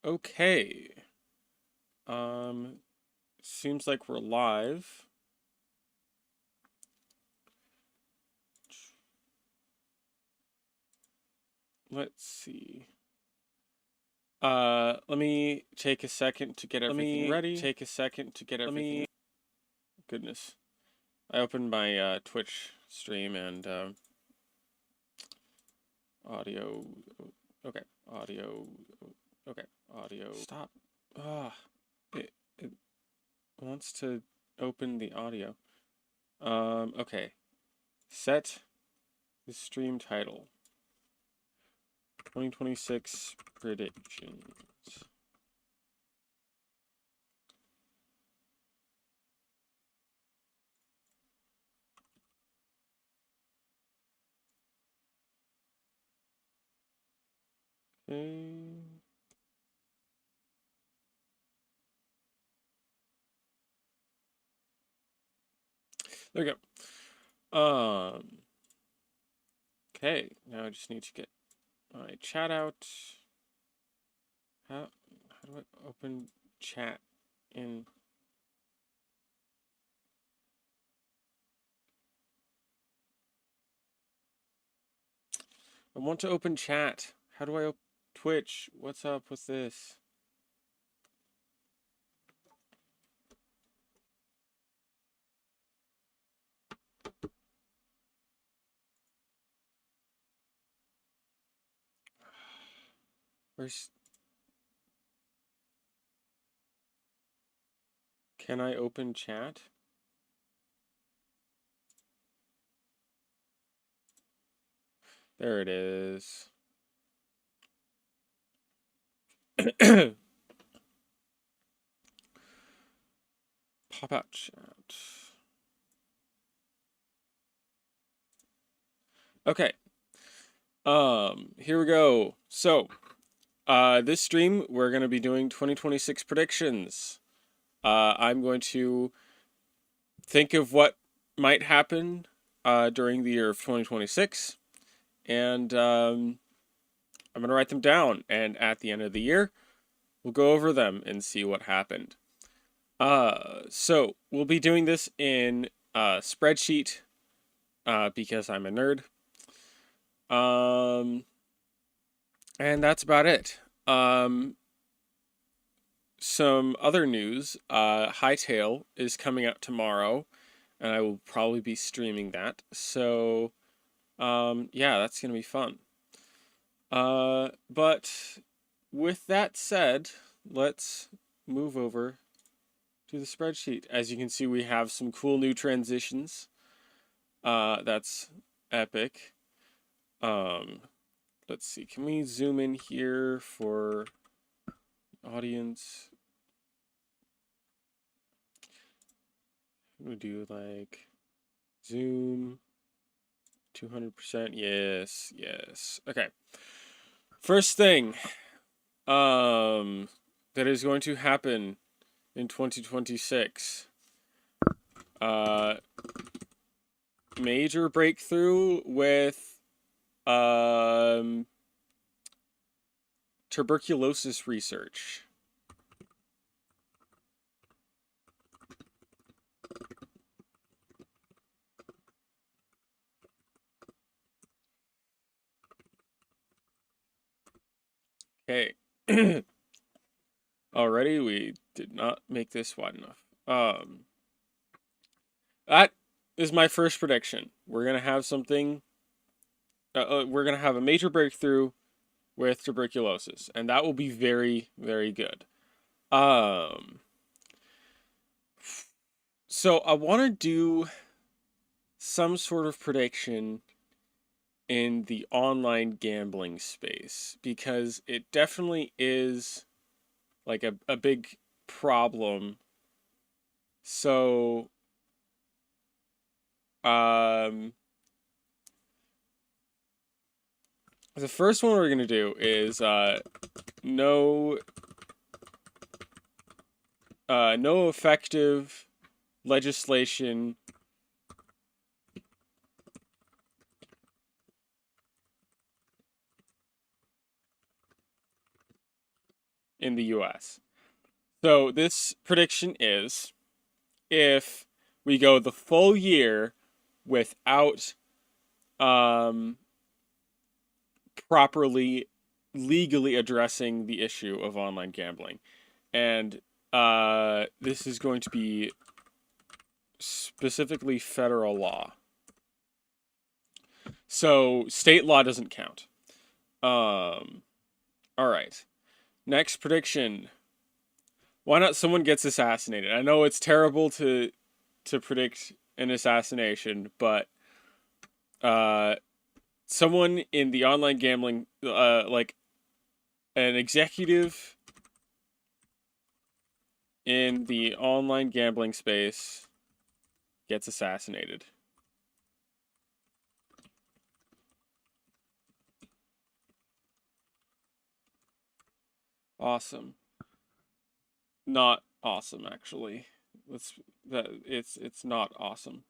Okay. Seems like we're live. Let's see. Let me take a second to get everything ready. Take a second to get everything. Goodness. I opened my Twitch stream and audio. Okay, audio. Okay, audio. Stop. Ah, it wants to open the audio. Okay. Set the stream title. 2026 predictions. Okay. There we go. Okay, now I just need to get my chat out. How do I open chat in? I want to open chat. How do I open Twitch? What's up with this? Where's... Can I open chat? There it is. Pop out chat. Okay. Here we go. So, this stream we're going to be doing 2026 predictions. I'm going to think of what might happen during the year of 2026, and I'm going to write them down, and at the end of the year, we'll go over them and see what happened. So we'll be doing this in a spreadsheet because I'm a nerd. And that's about it. Some other news, Hytale is coming out tomorrow, and I will probably be streaming that. So, yeah, that's gonna be fun. But with that said, let's move over to the spreadsheet. As you can see, we have some cool new transitions. That's epic. Let's see, can we zoom in here for audience? We do like zoom 200%. Yes, yes. Okay. First thing that is going to happen in 2026. Major breakthrough with tuberculosis research. Okay. Already we did not make this wide enough. That is my first prediction. We're gonna have something. We're gonna have a major breakthrough with tuberculosis, and that will be very, very good. So I want to do some sort of prediction in the online gambling space because it definitely is like a big problem. So, the first one we're gonna do is no no effective legislation in the US. So this prediction is if we go the full year without properly legally addressing the issue of online gambling. And this is going to be specifically federal law. So state law doesn't count. All right. Next prediction. Why not someone gets assassinated? I know it's terrible to predict an assassination, but someone in the online gambling, like an executive in the online gambling space gets assassinated. Awesome. Not awesome, actually. It's not awesome.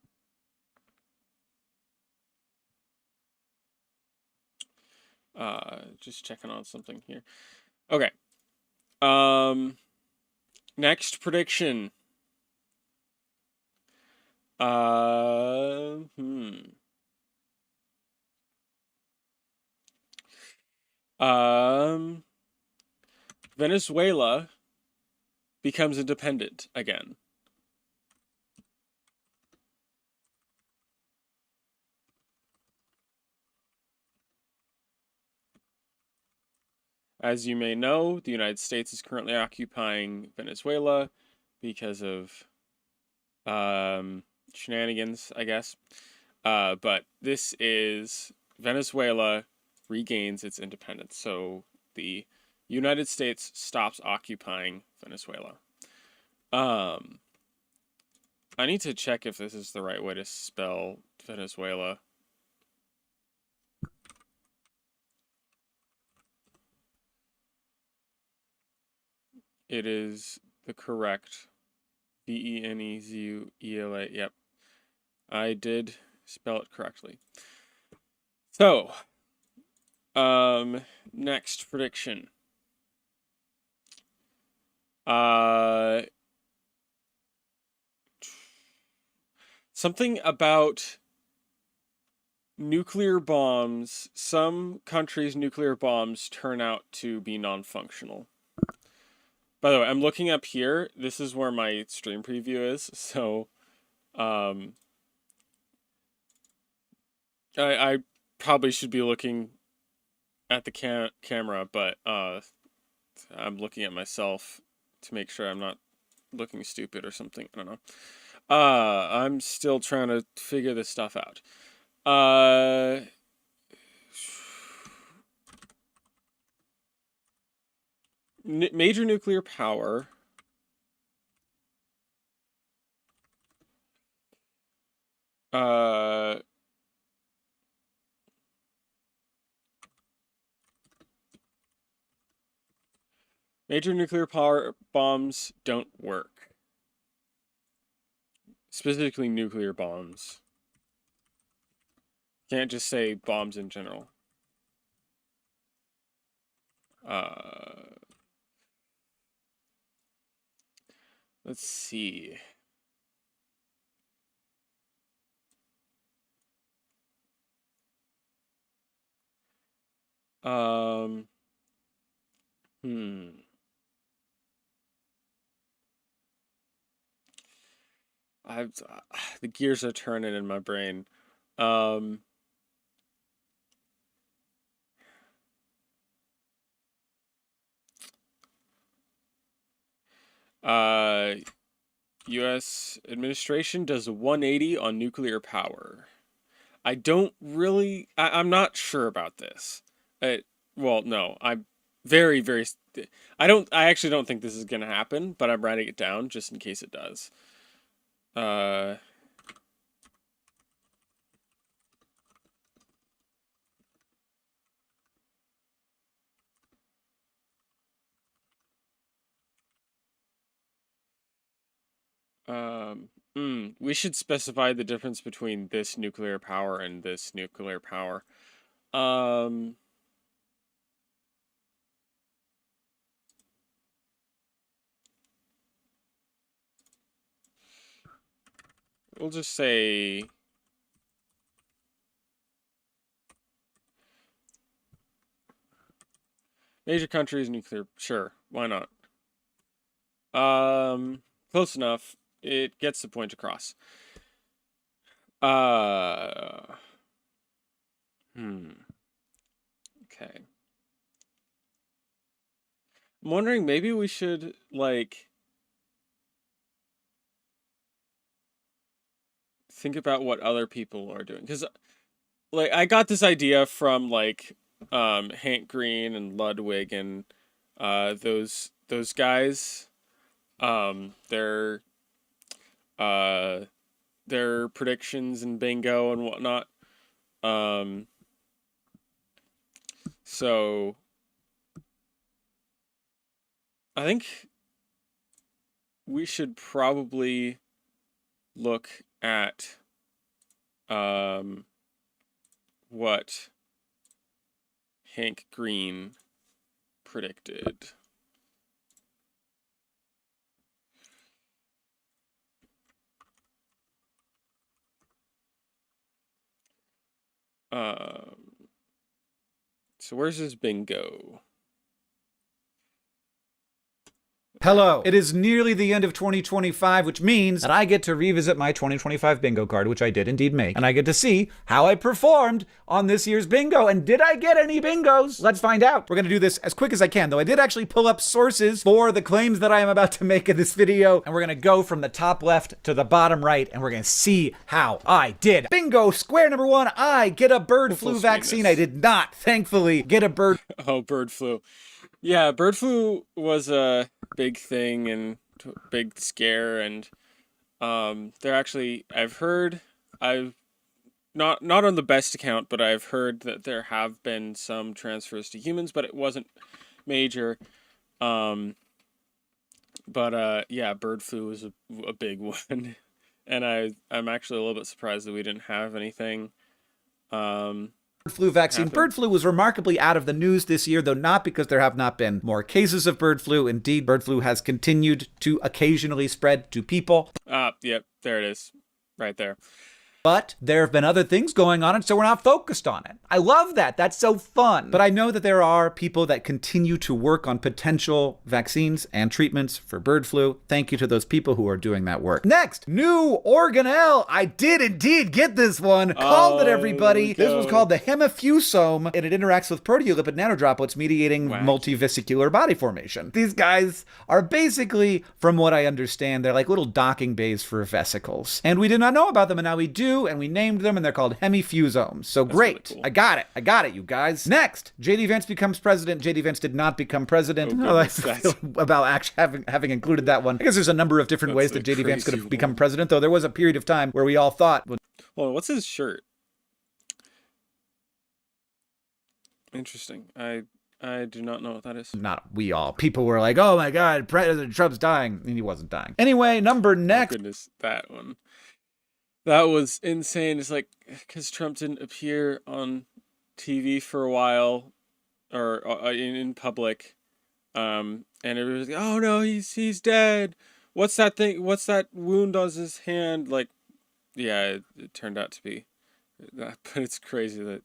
Just checking on something here. Okay. Next prediction. Venezuela becomes independent again. As you may know, the United States is currently occupying Venezuela because of shenanigans, I guess. But this is Venezuela regains its independence. So the United States stops occupying Venezuela. I need to check if this is the right way to spell Venezuela. It is the correct Venezuela. Yep. I did spell it correctly. So, next prediction. Something about nuclear bombs. Some countries' nuclear bombs turn out to be non-functional. By the way, I'm looking up here. This is where my stream preview is. So, I probably should be looking at the camera, but I'm looking at myself to make sure I'm not looking stupid or something. I don't know. I'm still trying to figure this stuff out. Major nuclear power. Major nuclear power bombs don't work. Specifically nuclear bombs. Can't just say bombs in general. Let's see. The gears are turning in my brain. U.S. administration does a 180 on nuclear power. I don't really. I'm not sure about this. Well, no, I'm very, very. I actually don't think this is gonna happen, but I'm writing it down just in case it does. We should specify the difference between this nuclear power and this nuclear power. we'll just say major countries nuclear. Sure, why not? Close enough. It gets the point across. Okay. I'm wondering maybe we should like think about what other people are doing, because like I got this idea from like Hank Green and Ludwig and those guys, their predictions and bingo and whatnot. So I think we should probably look at what Hank Green predicted. So where's his bingo? Hello. It is nearly the end of 2025, which means that I get to revisit my 2025 bingo card, which I did indeed make, and I get to see how I performed on this year's bingo. And did I get any bingos? Let's find out. We're going to do this as quick as I can, though I did actually pull up sources for the claims that I am about to make in this video, and we're going to go from the top left to the bottom right, and we're going to see how I did. Bingo square number 1, I get a bird flu vaccine. I did not, thankfully, get a bird. Oh, bird flu. Yeah, bird flu was a big thing and big scare, and they're actually, I've not on the best account, but I've heard that there have been some transfers to humans, but it wasn't major. Yeah, bird flu was a big one, and I'm actually a little bit surprised that we didn't have anything. Flu vaccine. Happened. Bird flu was remarkably out of the news this year, though not because there have not been more cases of bird flu. Indeed, bird flu has continued to occasionally spread to people. Yep, there it is. Right there. But there have been other things going on, and so we're not focused on it. I love that. That's so fun. But I know that there are people that continue to work on potential vaccines and treatments for bird flu. Thank you to those people who are doing that work. Next, new organelle. I did indeed get this one. Called it, everybody. This was called the hemifusome, and it interacts with proteolipid nanodroplets, mediating multivesicular body formation. These guys are basically, from what I understand, they're like little docking bays for vesicles. And we did not know about them, and now we do. And we named them, and they're called hemifusomes. So that's great. Really cool. I got it, you guys. Next, J.D. Vance becomes president. J.D. Vance did not become president. I feel about actually having included that one. I guess there's a number of different ways that J.D. Vance could have become president, though there was a period of time where we all thought... Well, what's his shirt? Interesting. I do not know what that is. Not we all. People were like, oh my God, President Trump's dying. And he wasn't dying. Anyway, number next. Oh, goodness, that one. That was insane. It's like, because Trump didn't appear on TV for a while, or in public, and everybody's like, oh no, he's dead. What's that thing? What's that wound on his hand? Like, yeah, it turned out to be that, but it's crazy that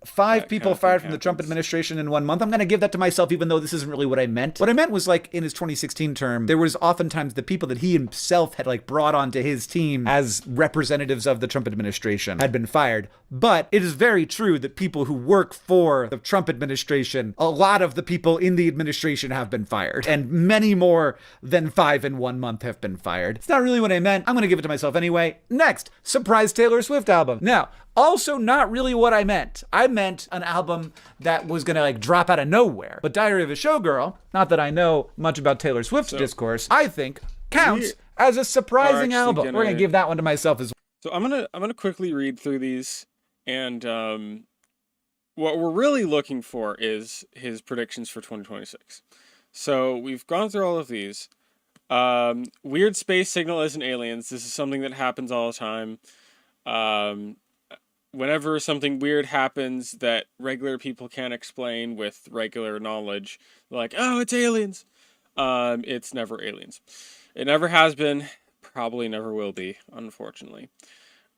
5 people fired from the Trump administration in 1 month. I'm going to give that to myself, even though this isn't really what I meant. What I meant was, like, in his 2016 term, there was oftentimes the people that he himself had, like, brought onto his team as representatives of the Trump administration had been fired. But it is very true that people who work for the Trump administration, a lot of the people in the administration have been fired. And many more than 5 in 1 month have been fired. It's not really what I meant. I'm going to give it to myself anyway. Next, surprise Taylor Swift album. Now, also not really what I meant. I meant an album that was gonna like drop out of nowhere. But Diary of a Showgirl, not that I know much about Taylor Swift's discourse, I think counts as a surprising album. We're gonna give that one to myself as well. So I'm gonna quickly read through these, and what we're really looking for is his predictions for 2026. So we've gone through all of these. Weird space signal isn't aliens. This is something that happens all the time. Whenever something weird happens that regular people can't explain with regular knowledge, they're like, oh, it's aliens. It's never aliens. It never has been. probably never will be, unfortunately.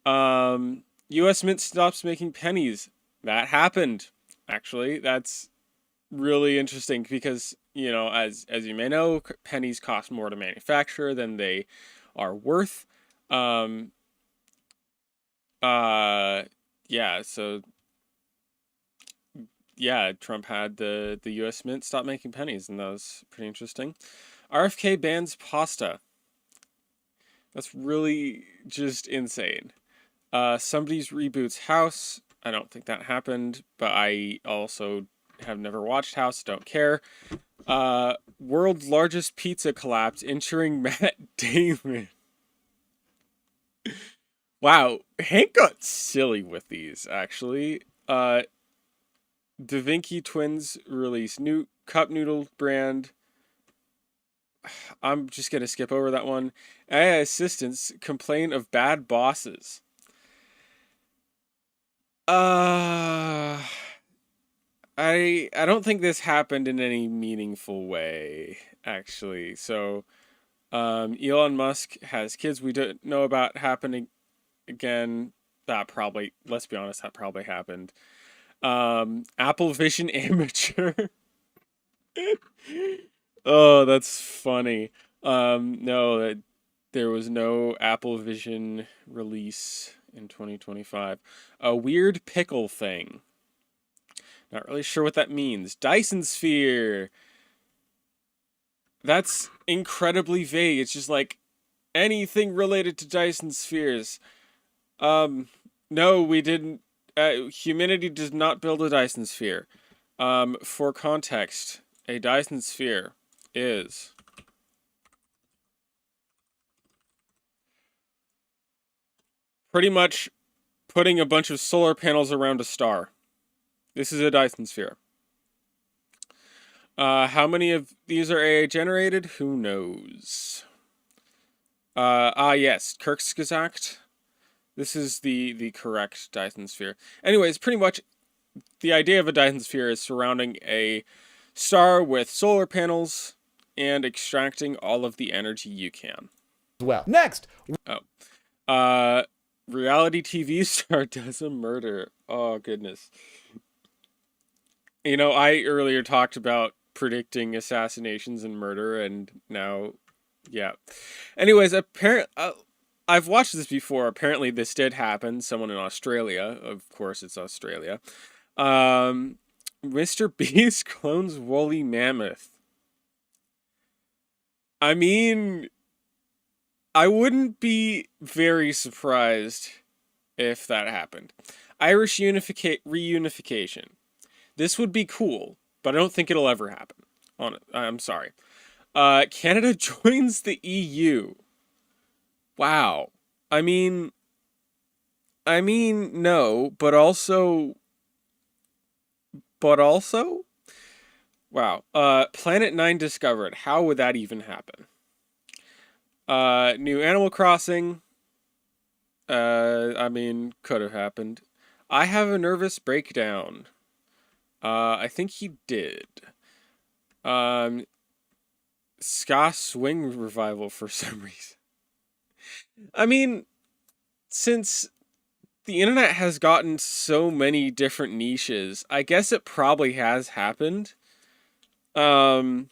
U.S. Mint stops making pennies. That happened, actually. That's really interesting because, you know, as you may know, pennies cost more to manufacture than they are worth. Um, uh, yeah, so yeah, Trump had the U.S. Mint stop making pennies, and that was pretty interesting. RFK bans pasta. That's really just insane. Somebody's reboots House. I don't think that happened, but I also have never watched House, don't care. World's largest pizza collapse, injuring Matt Damon. Wow, Hank got silly with these, actually. Da Vinci Twins release new cup noodle brand. I'm just gonna skip over that one. AI assistants complain of bad bosses. Uh, I don't think this happened in any meaningful way, actually. So, Elon Musk has kids we don't know about happening again. That probably, let's be honest, that probably happened. Apple Vision Amateur. Oh, that's funny. No, there was no Apple Vision release in 2025. A weird pickle thing. Not really sure what that means. Dyson Sphere. That's incredibly vague. It's just like anything related to Dyson spheres. No, we didn't. Humanity does not build a Dyson sphere. For context, a Dyson sphere is pretty much putting a bunch of solar panels around a star. This is a Dyson sphere. How many of these are AI generated? Who knows? Yes, Kirk's gesagt. This is the correct Dyson sphere. Anyways, pretty much the idea of a Dyson sphere is surrounding a star with solar panels and extracting all of the energy you can. Well, next. Oh. Reality TV star does a murder. Oh, goodness. You know, I earlier talked about predicting assassinations and murder, and now, yeah. Anyways, I've watched this before. Apparently, this did happen. Someone in Australia. Of course, it's Australia. Mr. Beast clones woolly mammoth. I mean, I wouldn't be very surprised if that happened. Irish reunification. This would be cool, but I don't think it'll ever happen. I'm sorry. Canada joins the EU. Wow. I mean, no, but also, wow. Planet 9 discovered. How would that even happen? New Animal Crossing. I mean, could have happened. I have a nervous breakdown. I think he did. Ska Swing revival for some reason. I mean, since the internet has gotten so many different niches, I guess it probably has happened. But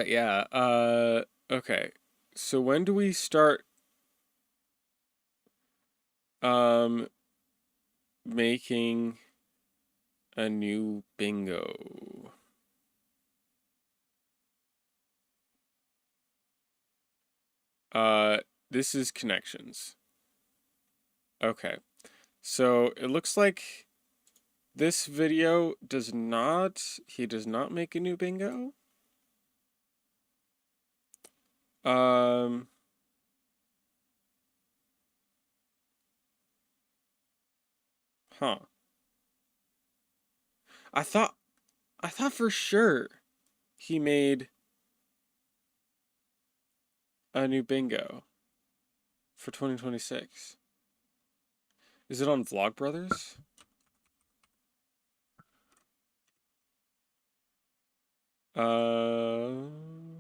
yeah, okay. So when do we start making a new bingo? This is connections. Okay. So it looks like this video he does not make a new bingo. Huh. I thought for sure he made a new bingo for 2026. Is it on Vlogbrothers?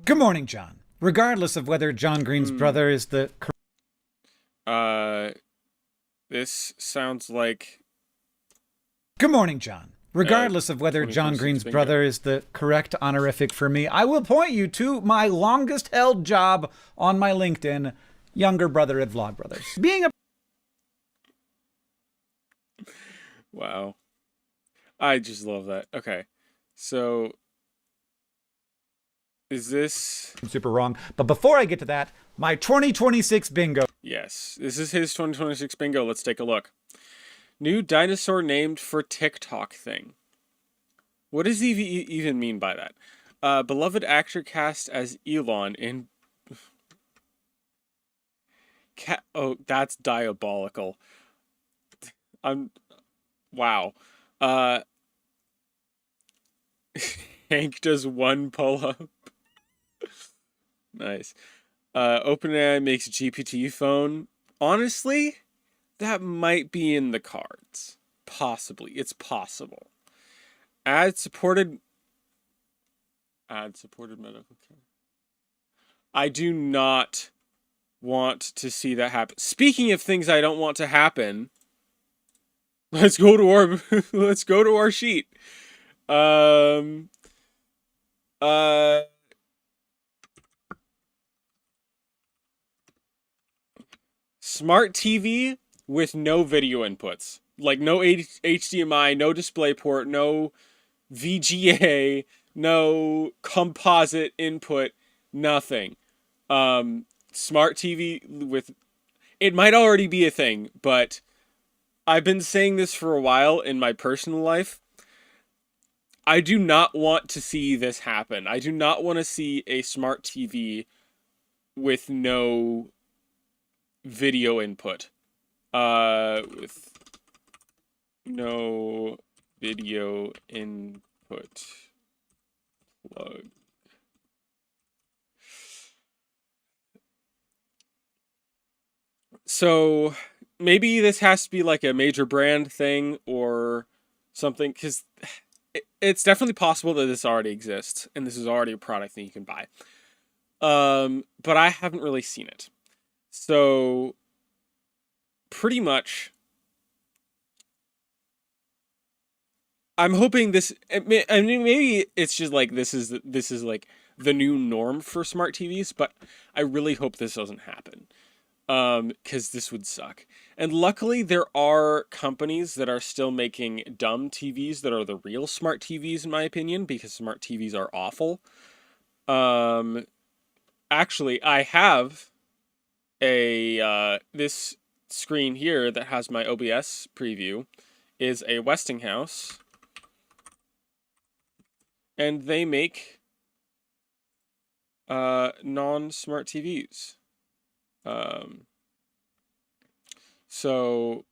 Good morning, John. Regardless of whether John Green's brother is the... This sounds like... Good morning, John. Regardless of whether John Green's brother is the correct honorific for me, I will point you to my longest held job on my LinkedIn, younger brother at Vlogbrothers. Being a... Wow. I just love that. Okay. So... is this... super wrong. But before I get to that, my 2026 bingo. Yes. This is his 2026 bingo. Let's take a look. New dinosaur named for TikTok thing. What does he even mean by that? Beloved actor cast as Elon in... Oh, that's diabolical. Wow. Hank does one pull-up. Nice. OpenAI makes GPT phone. Honestly, that might be in the cards. Possibly. It's possible. Ad-supported medical care. I do not want to see that happen. Speaking of things I don't want to happen, let's go to our sheet. Smart TV with no video inputs. Like no HDMI, no DisplayPort, no VGA, no composite input, nothing. Smart TV with... it might already be a thing, but I've been saying this for a while in my personal life. I do not want to see this happen. I do not want to see a smart TV with no video input. With no video input plug. So maybe this has to be like a major brand thing or something, because it's definitely possible that this already exists and this is already a product that you can buy. But I haven't really seen it. So pretty much I'm hoping this... I mean, maybe it's just like this is like the new norm for smart TVs, but I really hope this doesn't happen. Because this would suck. And luckily, there are companies that are still making dumb TVs that are the real smart TVs, in my opinion, because smart TVs are awful. Actually, I have this screen here that has my OBS preview is a Westinghouse, and they make non-smart TVs. So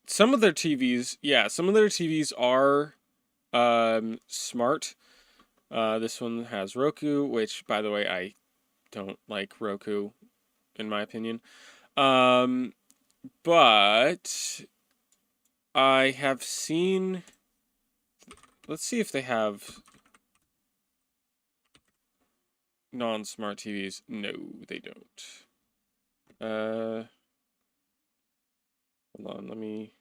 some of their TVs are smart. This one has Roku, which, by the way, I don't like Roku, in my opinion. But I have seen... let's see if they have non-smart TVs. No, they don't. Hold on, let me...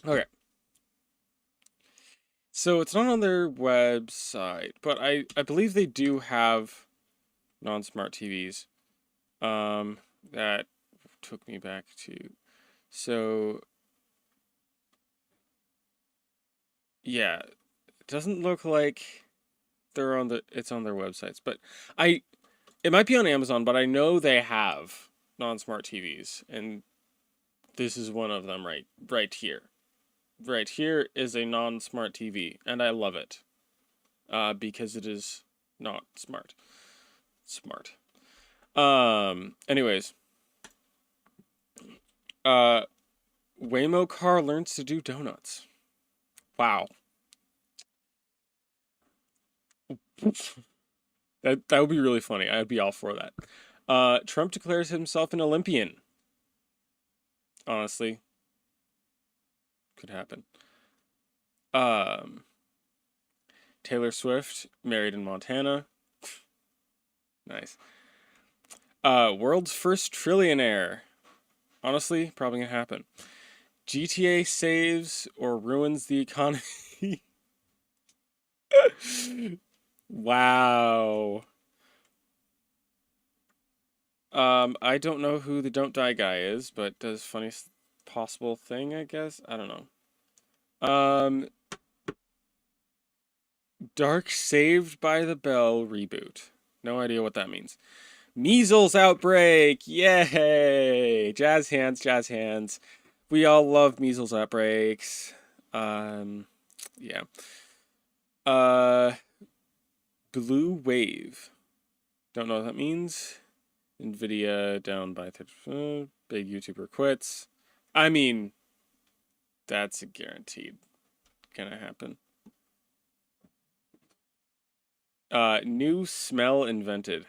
Okay. So it's not on their website, but I believe they do have non-smart TVs. That took me back to... so yeah, it doesn't look like they're on it's on their websites, but it might be on Amazon, but I know they have non-smart TVs, and this is one of them right here. Right here is a non-smart TV, and I love it. Because it is not smart. Anyways. Waymo car learns to do donuts. Wow. That would be really funny. I'd be all for that. Trump declares himself an Olympian. Honestly, could happen. Um, Taylor Swift married in Montana. Nice. World's first trillionaire. Honestly, probably gonna happen. GTA saves or ruins the economy. Wow. I don't know who the Don't Die guy is, but does funniest possible thing, I guess? I don't know. Dark Saved by the Bell reboot. No idea what that means. Measles outbreak! Yay! Jazz hands, jazz hands. We all love measles outbreaks. Yeah. Uh, Blue Wave. Don't know what that means. Nvidia down by 30%. Big YouTuber quits. I mean, that's a guaranteed gonna happen. New smell invented.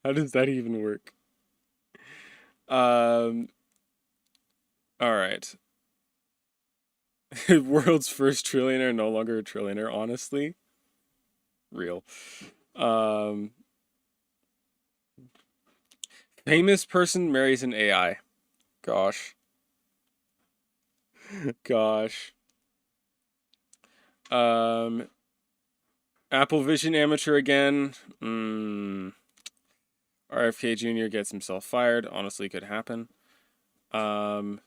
How does that even work? All right. World's first trillionaire, no longer a trillionaire, honestly. Real. Um, Famous person marries an AI. Gosh. Gosh. Apple Vision amateur again. RFK Jr. gets himself fired. Honestly, could happen. Apple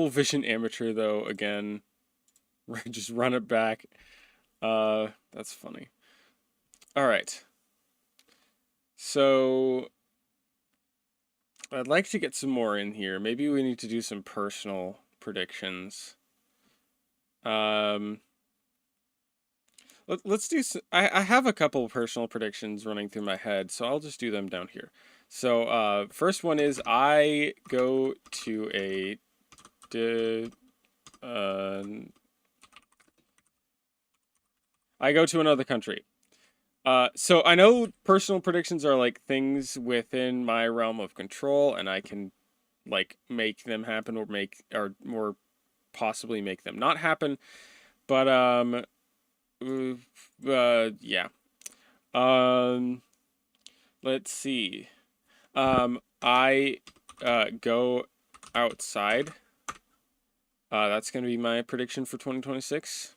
Vision amateur though again. Just run it back. That's funny. All right. So I'd like to get some more in here. Maybe we need to do some personal predictions. Let's do. I have a couple of personal predictions running through my head, so I'll just do them down here. So first one is I go to a I go to another country. So I know personal predictions are like things within my realm of control, and I can like make them happen or more possibly make them not happen. But yeah. Let's see. I go outside. That's gonna be my prediction for 2026.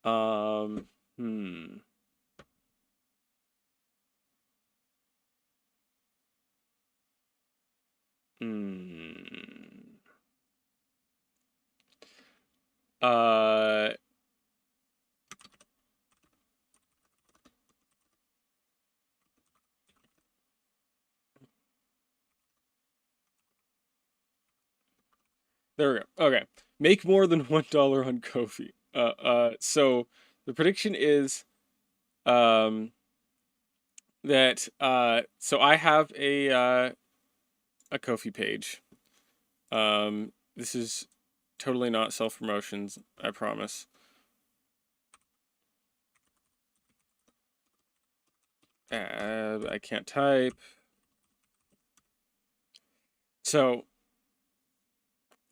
Hmm. Hmm. Uh. There we go. Okay. Make more than $1 on Kofi. So the prediction is um that so I have a Kofi page. This is totally not self-promotions, I promise. I can't type. So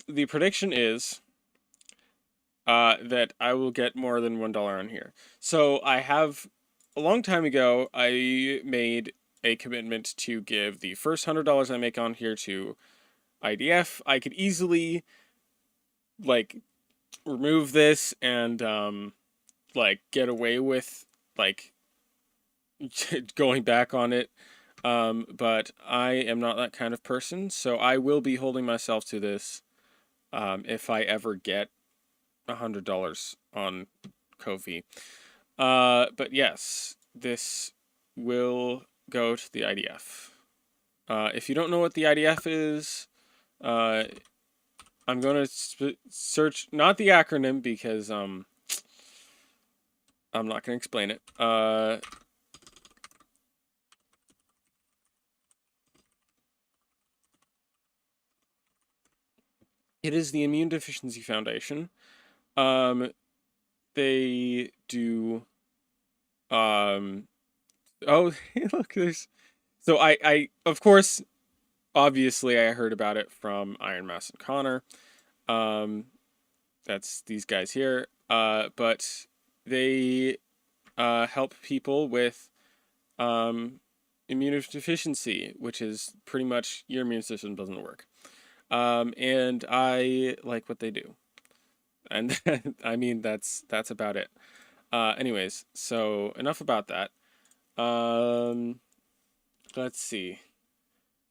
the prediction is that I will get more than $1 on here. So I have a long time ago I made a commitment to give the first $100 I make on here to IDF. I could easily like remove this and like get away with like going back on it. But I am not that kind of person, so I will be holding myself to this if I ever get $100 on Kofi. But yes, this will go to the IDF. If you don't know what the IDF is, I'm going to search, not the acronym because I'm not going to explain it. It is the Immune Deficiency Foundation. They do Um, oh, look, there's so I of course, obviously, I heard about it from Iron Mouse and Connor. Um, that's these guys here. But they help people with um, immunodeficiency, which is pretty much your immune system doesn't work. And I like what they do, and I mean that's about it. Anyways, so enough about that. Um, let's see.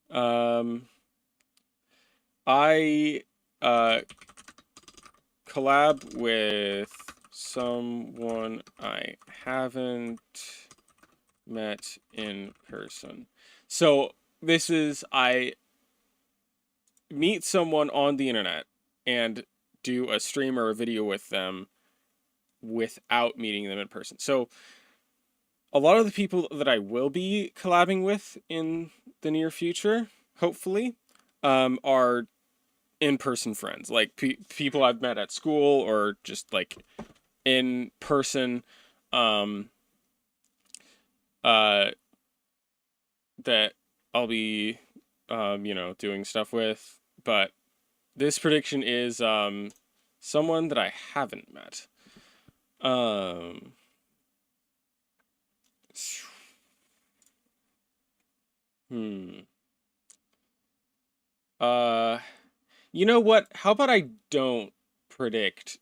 Um, I collab with someone I haven't met in person. So this is I meet someone on the internet and do a stream or a video with them without meeting them in person. So a lot of the people that I will be collabing with in the near future, hopefully, are in-person friends, like people I've met at school or just like in person, um, uh, that I'll be, doing stuff with. But this prediction is someone that I haven't met. Um, hmm. Uh, you know what? How about I don't predict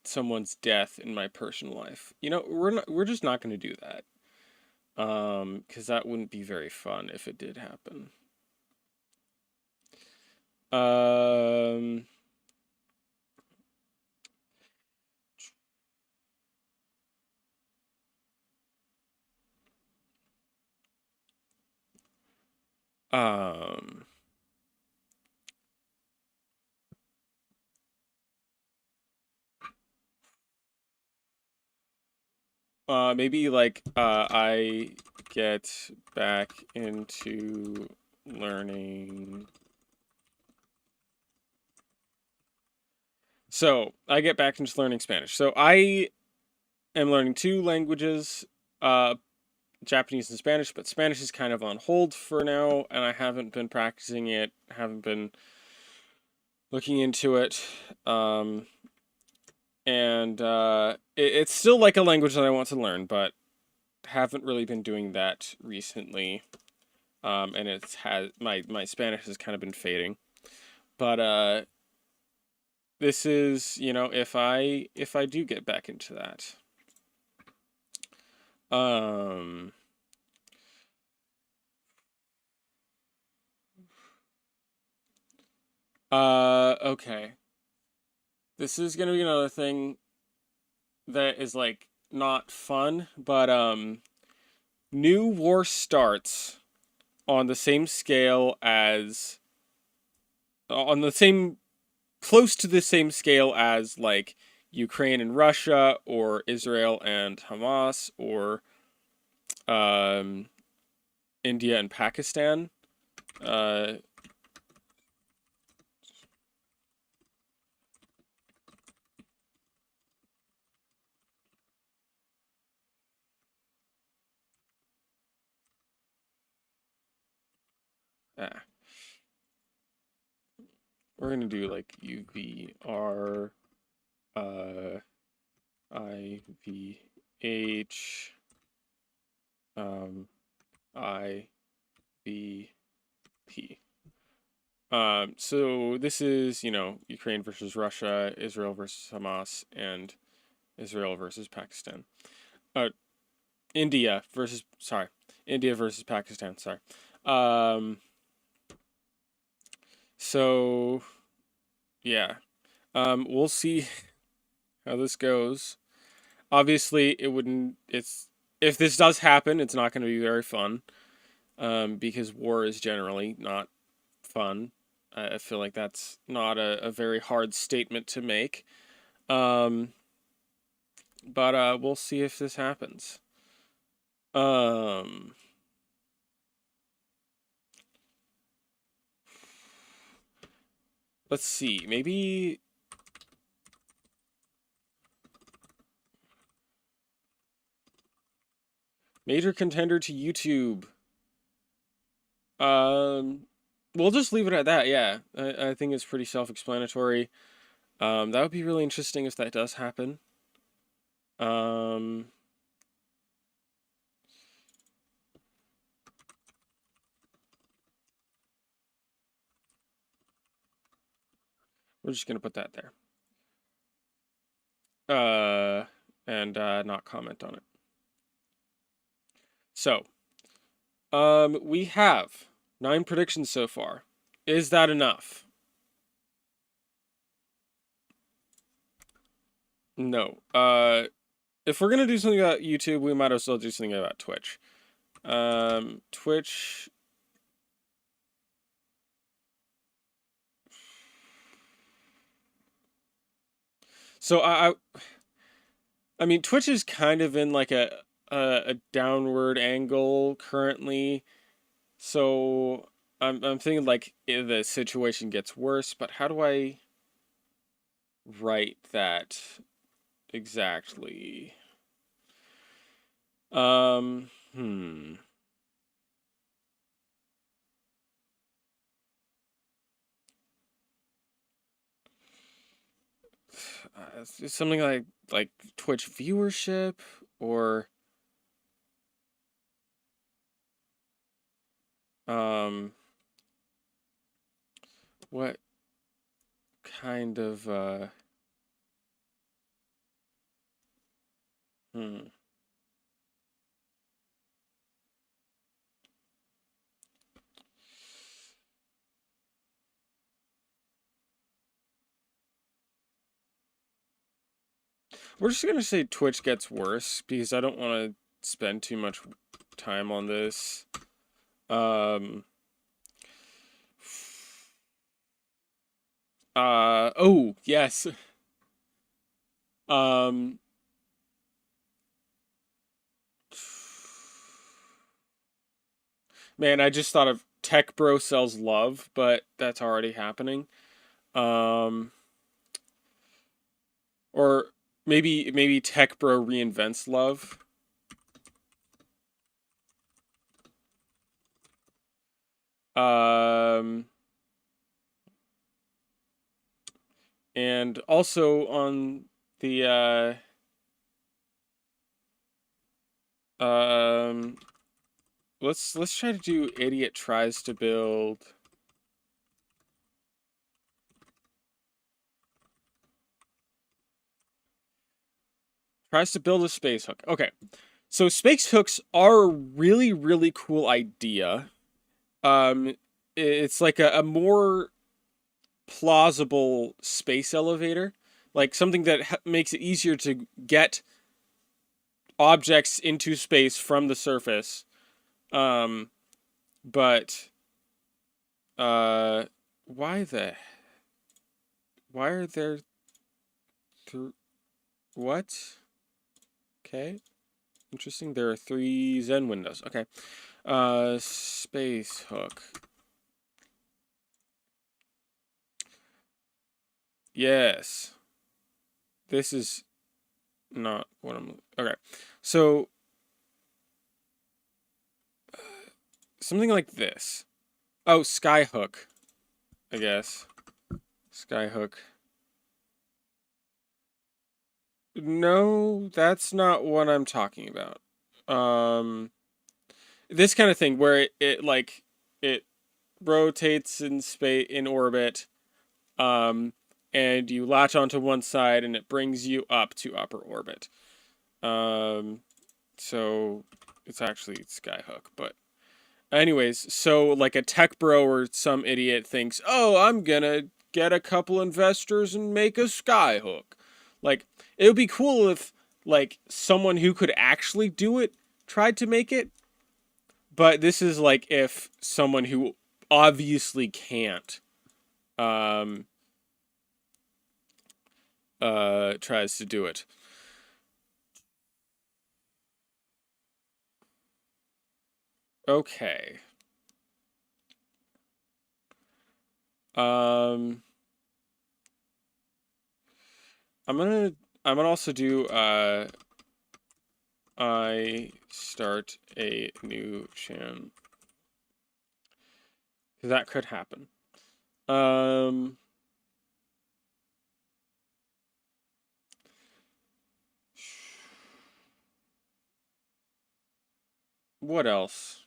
someone's death in my personal life? We're just not going to do that. Because that wouldn't be very fun if it did happen. Um, um, maybe like I get back into learning. So I get back into learning Spanish. So I am learning two languages, uh, Japanese and Spanish, but Spanish is kind of on hold for now, and I haven't been practicing it, haven't been looking into it. And it's still like a language that I want to learn, but haven't really been doing that recently. And it's had my Spanish has kind of been fading. But this is, if I do get back into that. Um okay. This is gonna be another thing that is like not fun, but new war starts on the same scale as on the same close to the same scale as like Ukraine and Russia or Israel and Hamas or um India and Pakistan. Uh ah, we're gonna do like UVR uh IVH um IVP. So this is, Ukraine versus Russia, Israel versus Hamas, and Israel versus Pakistan. Uh, India versus, sorry, India versus Pakistan, sorry. Um, so, yeah. We'll see how this goes. Obviously, if this does happen, it's not going to be very fun, because war is generally not fun. I feel like that's not a very hard statement to make. Um, but we'll see if this happens. Um, let's see. Maybe Major contender to YouTube. We'll just leave it at that. Yeah, I think it's pretty self-explanatory. That would be really interesting if that does happen. We're just gonna put that there. And not comment on it. So, we have 9 predictions so far. Is that enough? No. If we're gonna do something about YouTube, we might as well do something about Twitch. Twitch. So I mean, Twitch is kind of in like a downward angle currently. So I'm thinking like the situation gets worse, but how do I write that exactly? Hmm. It's something like Twitch viewership or what kind of hmm. We're just gonna say Twitch gets worse because I don't want to spend too much time on this. Oh, yes. Um, man, I just thought of Tech Bro sells love, but that's already happening. Um, or maybe Tech Bro reinvents love. Um, and also on the let's try to do idiot tries to build. Tries to build a space hook. Okay. So space hooks are a really, really cool idea. It's like a more plausible space elevator, like something that makes it easier to get objects into space from the surface. Um, but uh, why the why are there what? Okay, interesting. There are 3 Zen windows. Okay, space hook. Yes, this is not what I'm. Okay, so something like this. Oh, Skyhook, I guess. Skyhook. No, that's not what I'm talking about. Um, this kind of thing where it like it rotates in space in orbit, um, and you latch onto one side and it brings you up to upper orbit. Um, so it's actually Skyhook, but anyways, so like a tech bro or some idiot thinks, "Oh, I'm gonna get a couple investors and make a Skyhook." Like it would be cool if like someone who could actually do it tried to make it, but this is like if someone who obviously can't um tries to do it. Okay. Um I'm gonna I'm gonna also do I start a new channel? Because that could happen. What else?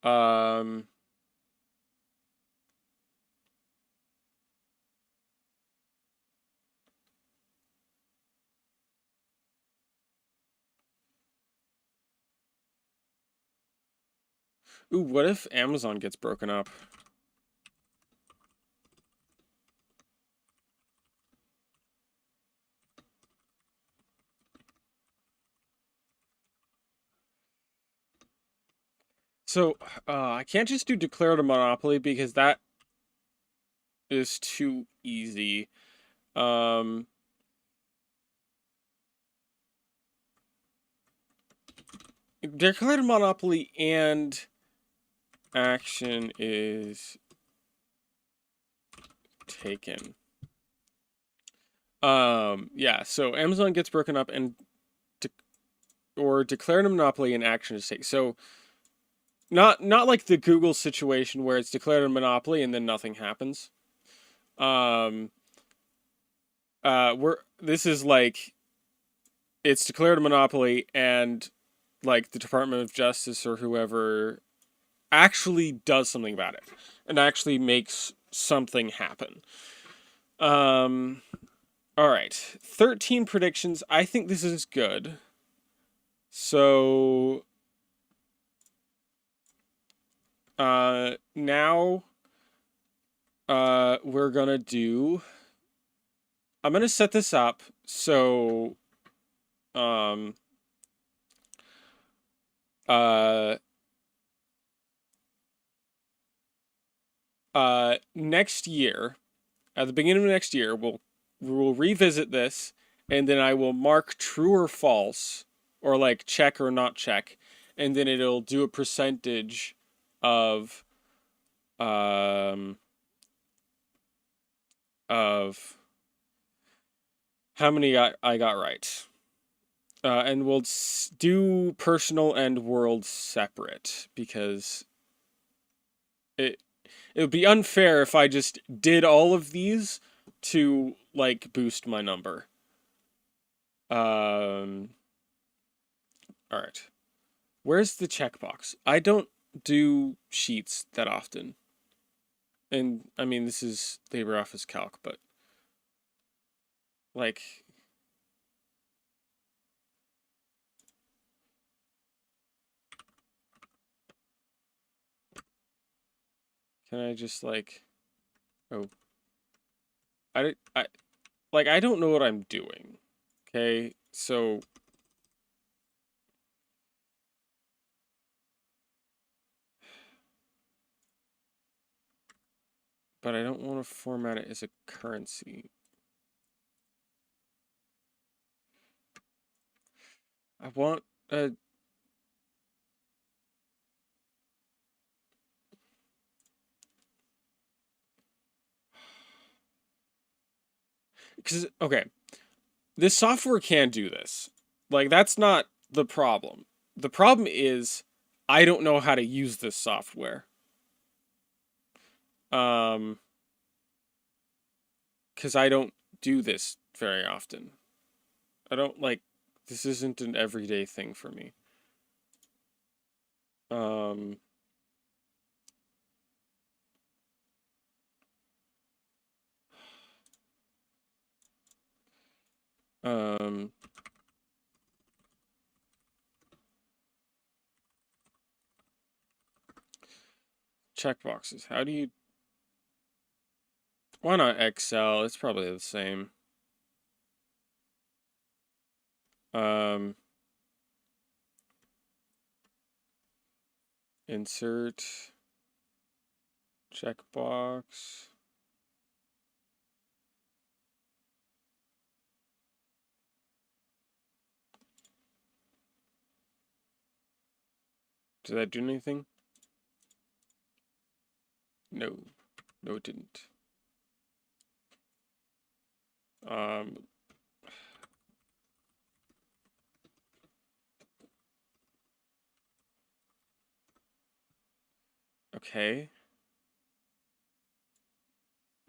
Um, Ooh, what if Amazon gets broken up? So, I can't just do declared a monopoly because that is too easy. Um, Declared a monopoly and action is taken. Yeah, so Amazon gets broken up and or declared a monopoly and action is taken. So not like the Google situation where it's declared a monopoly and then nothing happens. This is like it's declared a monopoly and like the Department of Justice or whoever actually does something about it and actually makes something happen. All right, 13 predictions. I think this is good. So now we're gonna do. I'm gonna set this up so um uh next year, at the beginning of next year, we'll revisit this, and then I will mark true or false, or like check or not check, and then it'll do a percentage of of how many I got right. And we'll do personal and world separate because it it would be unfair if I just did all of these to like boost my number. Um all right. Where's the checkbox? I don't do sheets that often. And I mean this is LibreOffice Calc, but like can I just like oh I like I don't know what I'm doing. Okay? So but I don't want to format it as a currency. I want a because okay, this software can do this. Like that's not the problem. The problem is I don't know how to use this software. Um, because I don't do this very often. I don't like this isn't an everyday thing for me. Um, um, checkboxes. How do you? Why not Excel? It's probably the same. Um, insert checkbox. Did that do anything? No. No, it didn't. Um, okay.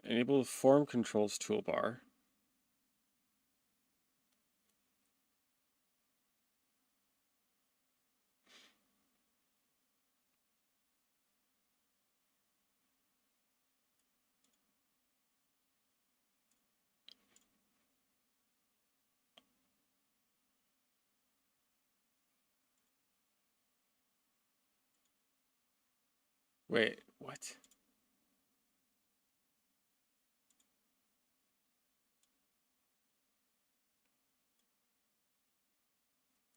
Enable the form controls toolbar. Wait, what?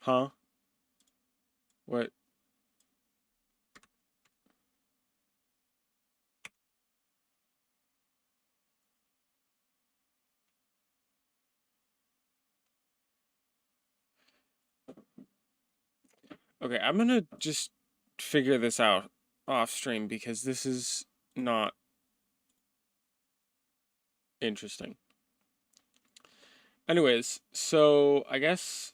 Huh? What? Okay, I'm gonna just figure this out off stream because this is not interesting. Anyways, so I guess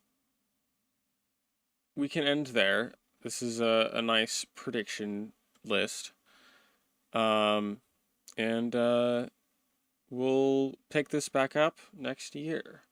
we can end there. This is a nice prediction list. And we'll pick this back up next year.